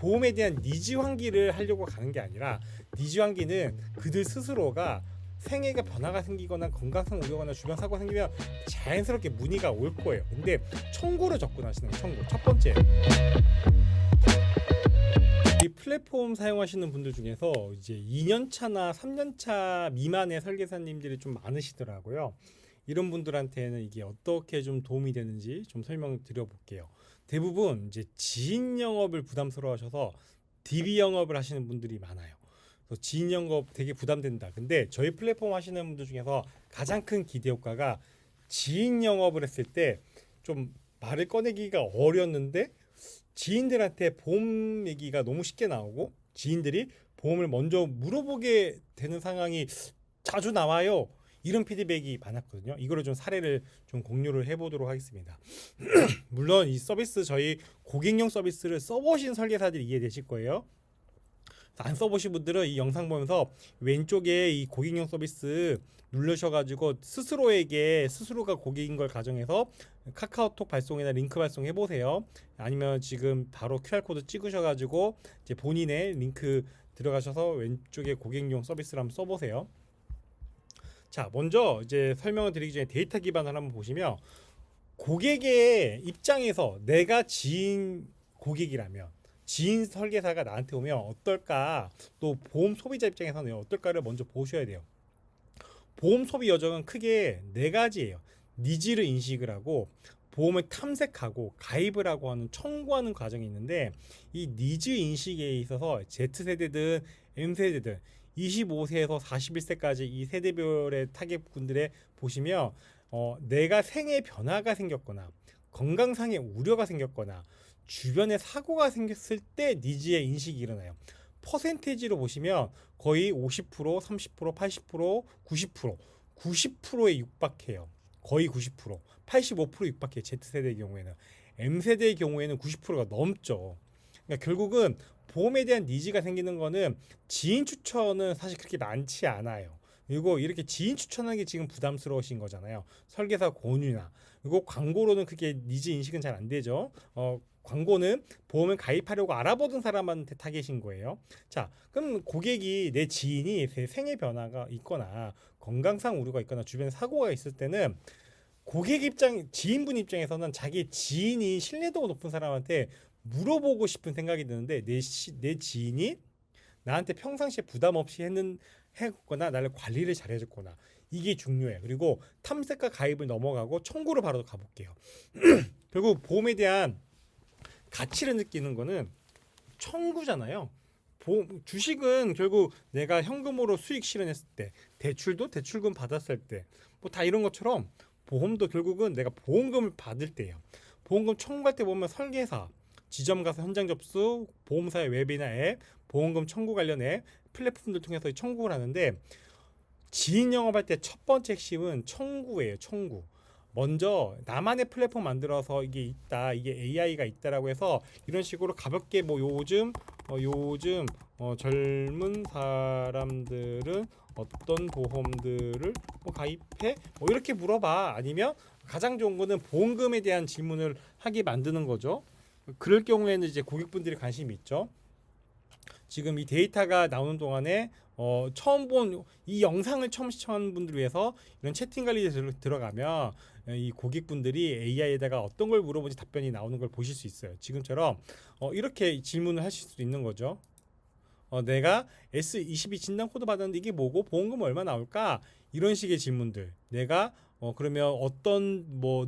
보험에 대한 니즈 환기를 하려고 가는 게 아니라 니즈 환기는 그들 스스로가 생애가 변화가 생기거나 건강상 우려거나 주변 사고가 생기면 자연스럽게 문의가 올 거예요. 근데 청구로 접근하시는 거예요. 청구. 첫 번째. 이 플랫폼 사용하시는 분들 중에서 이제 2년차나 3년차 미만의 설계사님들이 좀 많으시더라고요. 이런 분들한테는 이게 어떻게 좀 도움이 되는지 좀 설명을 드려볼게요. 대부분 이제 지인 영업을 부담스러워하셔서 DB 영업을 하시는 분들이 많아요. 그래서 지인 영업 되게 부담된다. 근데 저희 플랫폼 하시는 분들 중에서 가장 큰 기대 효과가 지인 영업을 했을 때 좀 말을 꺼내기가 어려웠는데 지인들한테 보험 얘기가 너무 쉽게 나오고 지인들이 보험을 먼저 물어보게 되는 상황이 자주 나와요. 이런 피드백이 많았거든요. 이거를 좀 사례를 좀 공유를 해보도록 하겠습니다. 물론 이 서비스 저희 고객용 서비스를 써보신 설계사들이 이해되실 거예요. 안 써보신 분들은 이 영상 보면서 왼쪽에 이 고객용 서비스 누르셔가지고 스스로가 고객인 걸 가정해서 카카오톡 발송이나 링크 발송해 보세요. 아니면 지금 바로 QR코드 찍으셔가지고 이제 본인의 링크 들어가셔서 왼쪽에 고객용 서비스를 한번 써보세요. 자, 먼저 이제 설명을 드리기 전에 데이터 기반을 한번 보시면 고객의 입장에서 내가 지인 고객이라면 지인 설계사가 나한테 오면 어떨까, 또 보험 소비자 입장에서는 어떨까를 먼저 보셔야 돼요. 보험 소비 여정은 크게 네 가지예요. 니즈를 인식을 하고 보험을 탐색하고 가입을 하고 하는 청구하는 과정이 있는데 이 니즈 인식에 있어서 Z세대든 M세대든 25세에서 41세까지 이 세대별의 타겟군들에 보시면 내가 생애 변화가 생겼거나 건강상의 우려가 생겼거나 주변에 사고가 생겼을 때 니즈의 인식이 일어나요. 퍼센테이지로 보시면 거의 50%, 30%, 80%, 90%, 90%에 육박해요. 거의 90%, 85% 육박해요. Z세대의 경우에는. M세대의 경우에는 90%가 넘죠. 그러니까 결국은 보험에 대한 니즈가 생기는 거는 지인 추천은 사실 그렇게 많지 않아요. 그리고 이렇게 지인 추천하는 게 지금 부담스러우신 거잖아요. 설계사 권유나. 그리고 광고로는 그게 니즈 인식은 잘 안 되죠. 광고는 보험을 가입하려고 알아보던 사람한테 타겟인 거예요. 자, 그럼 고객이 내 지인이 생애 변화가 있거나 건강상 우려가 있거나 주변에 사고가 있을 때는 고객 입장, 지인분 입장에서는 자기 지인이 신뢰도가 높은 사람한테 물어보고 싶은 생각이 드는데 내 지인이 나한테 평상시에 부담 없이 했거나 나를 관리를 잘 해줬거나 이게 중요해. 그리고 탐색과 가입을 넘어가고 청구로 바로 가볼게요. 결국 보험에 대한 가치를 느끼는 거는 청구잖아요. 주식은 결국 내가 현금으로 수익 실현했을 때, 대출도 대출금 받았을 때, 뭐 다 이런 것처럼 보험도 결국은 내가 보험금을 받을 때예요. 보험금 청구할 때 보면 설계사, 지점 가서 현장 접수, 보험사의 웹이나 앱, 보험금 청구 관련 앱, 플랫폼들 통해서 청구를 하는데 지인 영업할 때 첫 번째 핵심은 청구예요. 청구. 먼저 나만의 플랫폼 만들어서 이게 있다, 이게 AI가 있다라고 해서 이런 식으로 가볍게 뭐 요즘 젊은 사람들은 어떤 보험들을 뭐 가입해? 뭐 이렇게 물어봐. 아니면 가장 좋은 거는 보험금에 대한 질문을 하게 만드는 거죠. 그럴 경우에는 이제 고객분들이 관심이 있죠. 지금 이 데이터가 나오는 동안에 처음 본 이 영상을 처음 시청하는 분들을 위해서 이런 채팅 관리에 들어가면 이 고객분들이 AI에다가 어떤 걸 물어보는지 답변이 나오는 걸 보실 수 있어요. 지금처럼 이렇게 질문을 하실 수도 있는 거죠. 내가 S22 진단 코드 받았는데 이게 뭐고 보험금 얼마 나올까? 이런 식의 질문들. 내가 그러면 어떤 뭐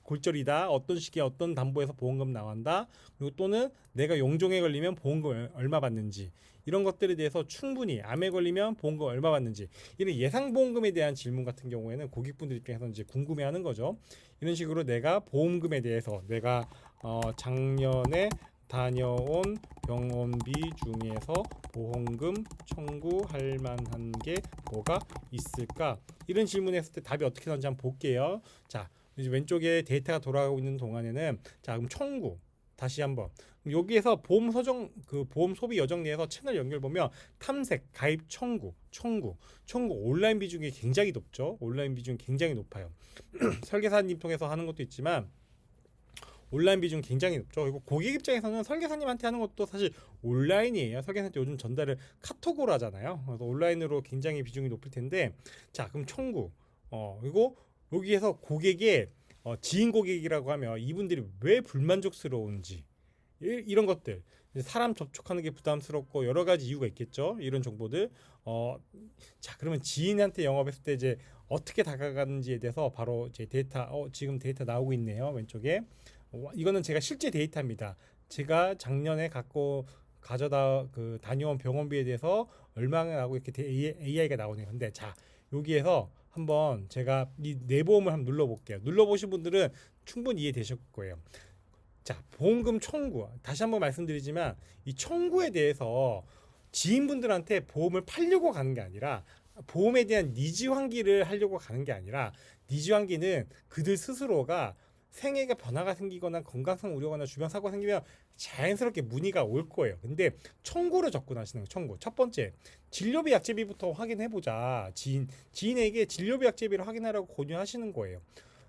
골절이다. 어떤 시기에 어떤 담보에서 보험금 나온다. 그리고 또는 내가 용종에 걸리면 보험금 얼마 받는지. 이런 것들에 대해서 충분히 암에 걸리면 보험금 얼마 받는지. 이런 예상 보험금에 대한 질문 같은 경우에는 고객분들 입장에서 이제 궁금해하는 거죠. 이런 식으로 내가 보험금에 대해서 내가 작년에 다녀온 병원비 중에서 보험금 청구할 만한 게 뭐가 있을까? 이런 질문했을 때 답이 어떻게 나오는지 한번 볼게요. 자, 이제 왼쪽에 데이터가 돌아가고 있는 동안에는 자, 그럼 청구 다시 한번 여기에서 보험 소비 여정 내에서 채널 연결 보면 탐색, 가입, 청구 온라인 비중이 굉장히 높죠. 온라인 비중이 굉장히 높아요. 설계사님 통해서 하는 것도 있지만 온라인 비중 굉장히 높죠. 그리고 고객 입장에서는 설계사님한테 하는 것도 사실 온라인이에요. 설계사한테 요즘 전달을 카톡으로 하잖아요. 그래서 온라인으로 굉장히 비중이 높을 텐데, 자 그럼 청구. 그리고 여기에서 고객의 지인 고객이라고 하면 이분들이 왜 불만족스러운지 이런 것들, 사람 접촉하는 게 부담스럽고 여러 가지 이유가 있겠죠. 이런 정보들. 자 그러면 지인한테 영업했을 때 이제 어떻게 다가가는지에 대해서 바로 이제 데이터, 지금 데이터 나오고 있네요. 왼쪽에. 이거는 제가 실제 데이터입니다. 제가 작년에 가져다 다녀온 병원비에 대해서 얼마나 나고 이렇게 AI가 나오네요. 근데 자 여기에서 한번 제가 이 내보험을 한번 눌러볼게요. 눌러보신 분들은 충분히 이해되실 거예요. 자, 보험금 청구. 다시 한번 말씀드리지만 이 청구에 대해서 지인분들한테 보험을 팔려고 가는 게 아니라, 보험에 대한 니즈 환기를 하려고 가는 게 아니라, 니즈 환기는 그들 스스로가 생애가 변화가 생기거나 건강상 우려거나 주변 사고가 생기면 자연스럽게 문의가 올 거예요. 근데 청구로 접근하시는 거예요. 청구. 첫 번째, 진료비 약제비부터 확인해 보자. 지인에게 진료비 약제비를 확인하라고 권유하시는 거예요.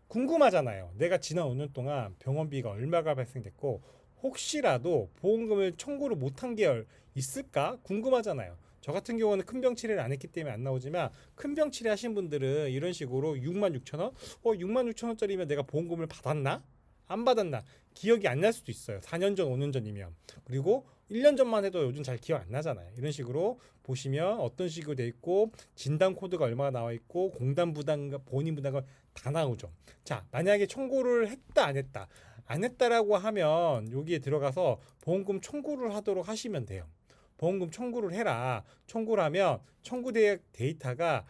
궁금하잖아요. 내가 지난 5년 동안 병원비가 얼마가 발생됐고 혹시라도 보험금을 청구를 못한 게 있을까 궁금하잖아요. 저 같은 경우는 큰 병 치료를 안 했기 때문에 안 나오지만, 큰 병 치료 하신 분들은 이런 식으로 66,000원? 66,000원짜리면 내가 보험금을 받았나? 안 받았나? 기억이 안 날 수도 있어요. 4년 전, 5년 전이면. 그리고 1년 전만 해도 요즘 잘 기억 안 나잖아요. 이런 식으로 보시면 어떤 식으로 돼 있고, 진단 코드가 얼마나 나와 있고, 공단 부담과 본인 부담가 다 나오죠. 자, 만약에 청구를 했다 안 했다. 안 했다라고 하면 여기에 들어가서 보험금 청구를 하도록 하시면 돼요. 보험금 청구를 해라. 청구를 하면 청구 데이터가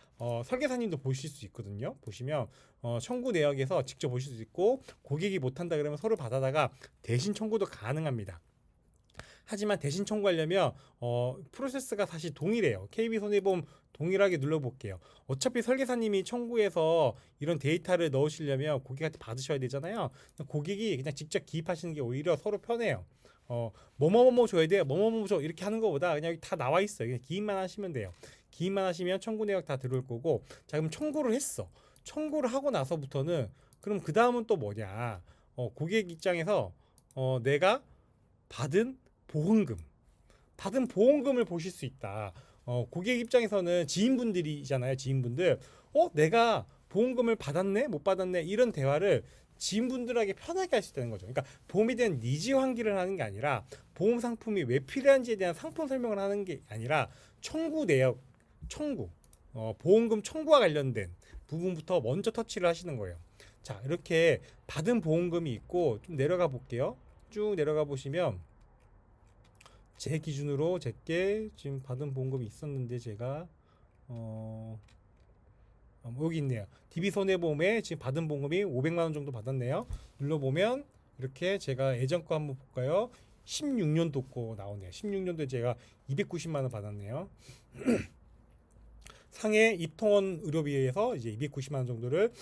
설계사님도 보실 수 있거든요. 보시면 청구 내역에서 직접 보실 수 있고, 고객이 못한다 그러면 서로 받아다가 대신 청구도 가능합니다. 하지만 대신 청구하려면 프로세스가 사실 동일해요. KB손해보험 동일하게 눌러볼게요. 어차피 설계사님이 청구해서 이런 데이터를 넣으시려면 고객한테 받으셔야 되잖아요. 고객이 그냥 직접 기입하시는 게 오히려 서로 편해요. 뭐뭐뭐 줘야 돼요. 뭐뭐뭐 줘. 이렇게 하는 것보다 그냥 다 나와 있어요. 그냥 기입만 하시면 돼요. 기입만 하시면 청구 내역 다 들어올 거고. 자, 그럼 청구를 했어. 청구를 하고 나서부터는 그럼 그 다음은 또 뭐냐? 고객 입장에서 내가 받은 보험금, 받은 보험금을 보실 수 있다. 고객 입장에서는 지인분들이잖아요. 지인분들. 내가 보험금을 받았네? 못 받았네? 이런 대화를 지인분들에게 편하게 할 수 있다는 거죠. 그러니까 보험에 대한 니즈 환기를 하는 게 아니라, 보험 상품이 왜 필요한지에 대한 상품 설명을 하는 게 아니라, 청구 내역, 청구, 보험금 청구와 관련된 부분부터 먼저 터치를 하시는 거예요. 자, 이렇게 받은 보험금이 있고, 좀 내려가 볼게요. 쭉 내려가 보시면 제 기준으로 제게 지금 받은 보험금이 있었는데, 제가 여기 있네요. DB손해보험에 지금 받은 보험금이 500만 원 정도 받았네요. 눌러보면 이렇게 제가 예전 거 한번 볼까요? 16년도 거 나오네요. 16년도에 제가 290만 원 받았네요. 상해 입통원 의료비에서 이제 290만 원 정도를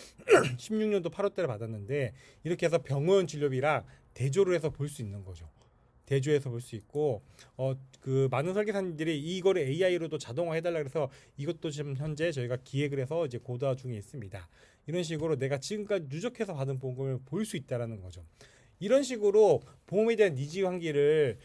16년도 8월달에 받았는데, 이렇게 해서 병원 진료비랑 대조를 해서 볼 수 있는 거죠. 대조해서 볼 수 있고, 많은 설계사님들이 이거를 AI로도 자동화 해달라 그래서 이것도 지금 현재 저희가 기획을 해서 이제 고도화 중에 있습니다. 이런 식으로 내가 지금까지 누적해서 받은 보험금을 볼 수 있다라는 거죠. 이런 식으로 보험에 대한 니즈 환기를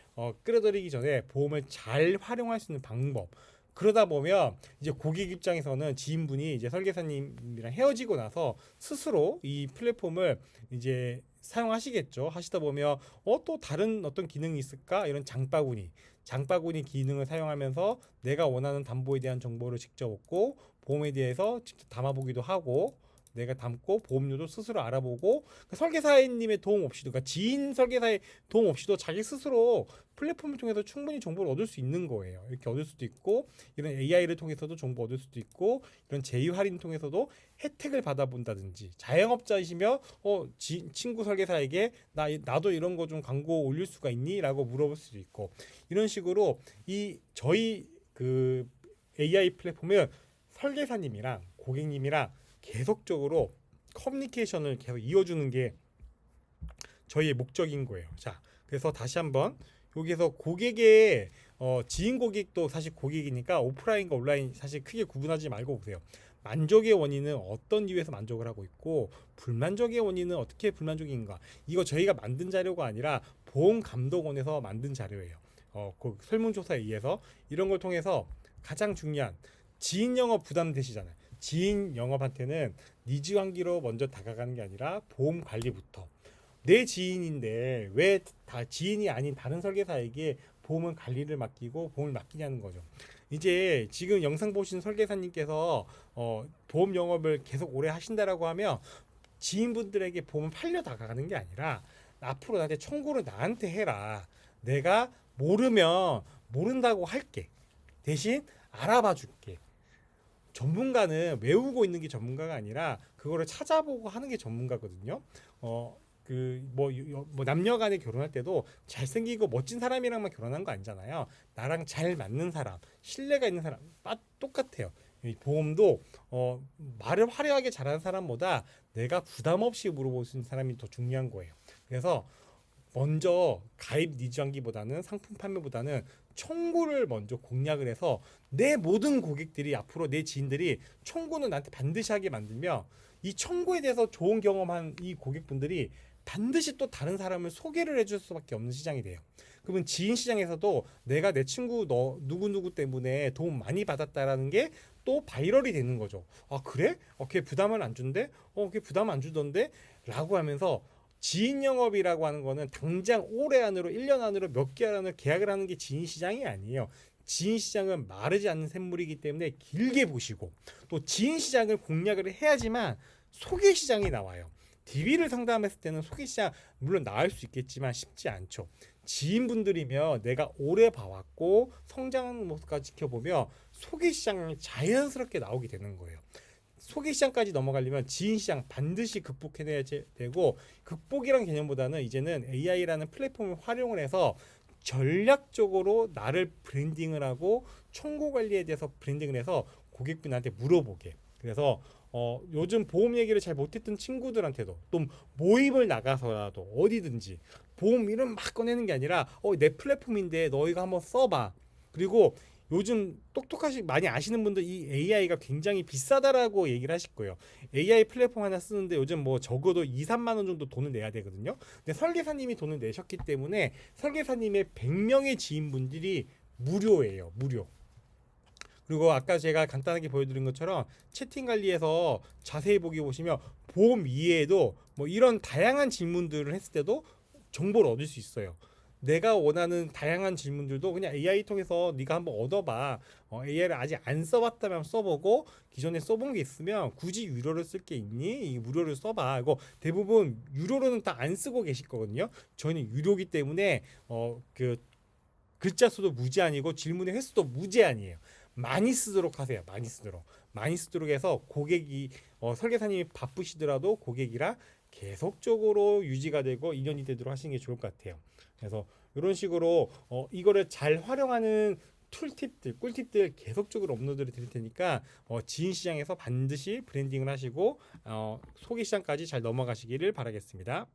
끌어들이기 전에 보험을 잘 활용할 수 있는 방법. 그러다 보면 이제 고객 입장에서는 지인분이 이제 설계사님이랑 헤어지고 나서 스스로 이 플랫폼을 이제 사용하시겠죠. 하시다 보면 또 다른 어떤 기능이 있을까? 이런 장바구니 기능을 사용하면서 내가 원하는 담보에 대한 정보를 직접 얻고, 보험에 대해서 직접 담아보기도 하고, 내가 담고 보험료도 스스로 알아보고, 그러니까 설계사님의 도움 없이도, 그러니까 지인 설계사의 도움 없이도 자기 스스로 플랫폼을 통해서 충분히 정보를 얻을 수 있는 거예요. 이렇게 얻을 수도 있고, 이런 AI를 통해서도 정보 얻을 수도 있고, 이런 제휴 할인 통해서도 혜택을 받아본다든지, 자영업자이시면 친구 설계사에게 나도 이런 거 좀 광고 올릴 수가 있니? 라고 물어볼 수도 있고, 이런 식으로 저희 AI 플랫폼은 설계사님이랑 고객님이랑 계속적으로 커뮤니케이션을 계속 이어주는 게 저희의 목적인 거예요. 자, 그래서 다시 한번 여기서 고객의 지인 고객도 사실 고객이니까 오프라인과 온라인 사실 크게 구분하지 말고 보세요. 만족의 원인은 어떤 이유에서 만족을 하고 있고 불만족의 원인은 어떻게 불만족인가. 이거 저희가 만든 자료가 아니라 보험감독원에서 만든 자료예요. 그 설문조사에 의해서 이런 걸 통해서 가장 중요한 지인 영업 부담되시잖아요. 지인 영업한테는 니즈 관계로 먼저 다가가는 게 아니라 보험 관리부터. 내 지인인데 왜 다 지인이 아닌 다른 설계사에게 보험은 관리를 맡기고 보험을 맡기냐는 거죠. 이제 지금 영상 보신 설계사님께서 보험 영업을 계속 오래 하신다라고 하면 지인분들에게 보험을 팔려 다가가는 게 아니라 앞으로 나한테 청구를 나한테 해라. 내가 모르면 모른다고 할게. 대신 알아봐 줄게. 전문가는 외우고 있는 게 전문가가 아니라 그거를 찾아보고 하는 게 전문가거든요. 뭐 남녀간에 결혼할 때도 잘생기고 멋진 사람이랑만 결혼한 거 아니잖아요. 나랑 잘 맞는 사람, 신뢰가 있는 사람, 똑같아요. 이 보험도 말을 화려하게 잘하는 사람보다 내가 부담 없이 물어볼 수 있는 사람이 더 중요한 거예요. 그래서 먼저 가입 니즈하기보다는 상품 판매보다는 청구를 먼저 공략을 해서 내 모든 고객들이 앞으로 내 지인들이 청구는 나한테 반드시 하게 만들면 이 청구에 대해서 좋은 경험한 이 고객분들이 반드시 또 다른 사람을 소개를 해줄 수밖에 없는 시장이 돼요. 그러면 지인 시장에서도 내가 내 친구 너 누구누구 때문에 도움 많이 받았다라는 게 또 바이럴이 되는 거죠. 아 그래? 걔 부담을 안 준대? 걔 부담 안 주던데? 라고 하면서 지인 영업이라고 하는 거는 당장 올해 안으로 1년 안으로 몇 개월 안으로 계약을 하는 게 지인 시장이 아니에요. 지인 시장은 마르지 않는 샘물이기 때문에 길게 보시고 또 지인 시장을 공략을 해야지만 소개 시장이 나와요. DB를 상담했을 때는 소개 시장 물론 나을 수 있겠지만 쉽지 않죠. 지인분들이며 내가 오래 봐왔고 성장하는 모습까지 지켜보며 소개 시장이 자연스럽게 나오게 되는 거예요. 소개 시장까지 넘어가려면 지인 시장 반드시 극복해내야 되고 극복이란 개념보다는 이제는 AI라는 플랫폼을 활용을 해서 전략적으로 나를 브랜딩을 하고 청구 관리에 대해서 브랜딩을 해서 고객분한테 물어보게. 그래서 요즘 보험 얘기를 잘 못했던 친구들한테도 또 모임을 나가서라도 어디든지 보험 이름 막 꺼내는 게 아니라 내 플랫폼인데 너희가 한번 써봐. 그리고 요즘 똑똑하시 많이 아시는 분들 이 AI가 굉장히 비싸다라고 얘기를 하실 거예요. AI 플랫폼 하나 쓰는데 요즘 뭐 적어도 2, 3만 원 정도 돈을 내야 되거든요. 근데 설계사님이 돈을 내셨기 때문에 설계사님의 100명의 지인분들이 무료예요. 무료. 그리고 아까 제가 간단하게 보여드린 것처럼 채팅 관리에서 자세히 보기 보시면 보험 이외에도 뭐 이런 다양한 질문들을 했을 때도 정보를 얻을 수 있어요. 내가 원하는 다양한 질문들도 그냥 AI 통해서 네가 한번 얻어봐. AI를 아직 안 써봤다면 써보고 기존에 써본 게 있으면 굳이 유료를 쓸 게 있니? 이 무료를 써봐. 이거 대부분 유료로는 다 안 쓰고 계실 거거든요. 저희는 유료기 때문에 그 글자 수도 무제한이고 질문의 횟수도 무제한이에요. 많이 쓰도록 하세요. 많이 쓰도록 해서 고객이 설계사님이 바쁘시더라도 고객이랑 계속적으로 유지가 되고 인연이 되도록 하시는 게 좋을 것 같아요. 그래서 이런 식으로 이거를 잘 활용하는 툴팁들, 꿀팁들 계속적으로 업로드를 드릴 테니까 지인 시장에서 반드시 브랜딩을 하시고 소개 시장까지 잘 넘어가시기를 바라겠습니다.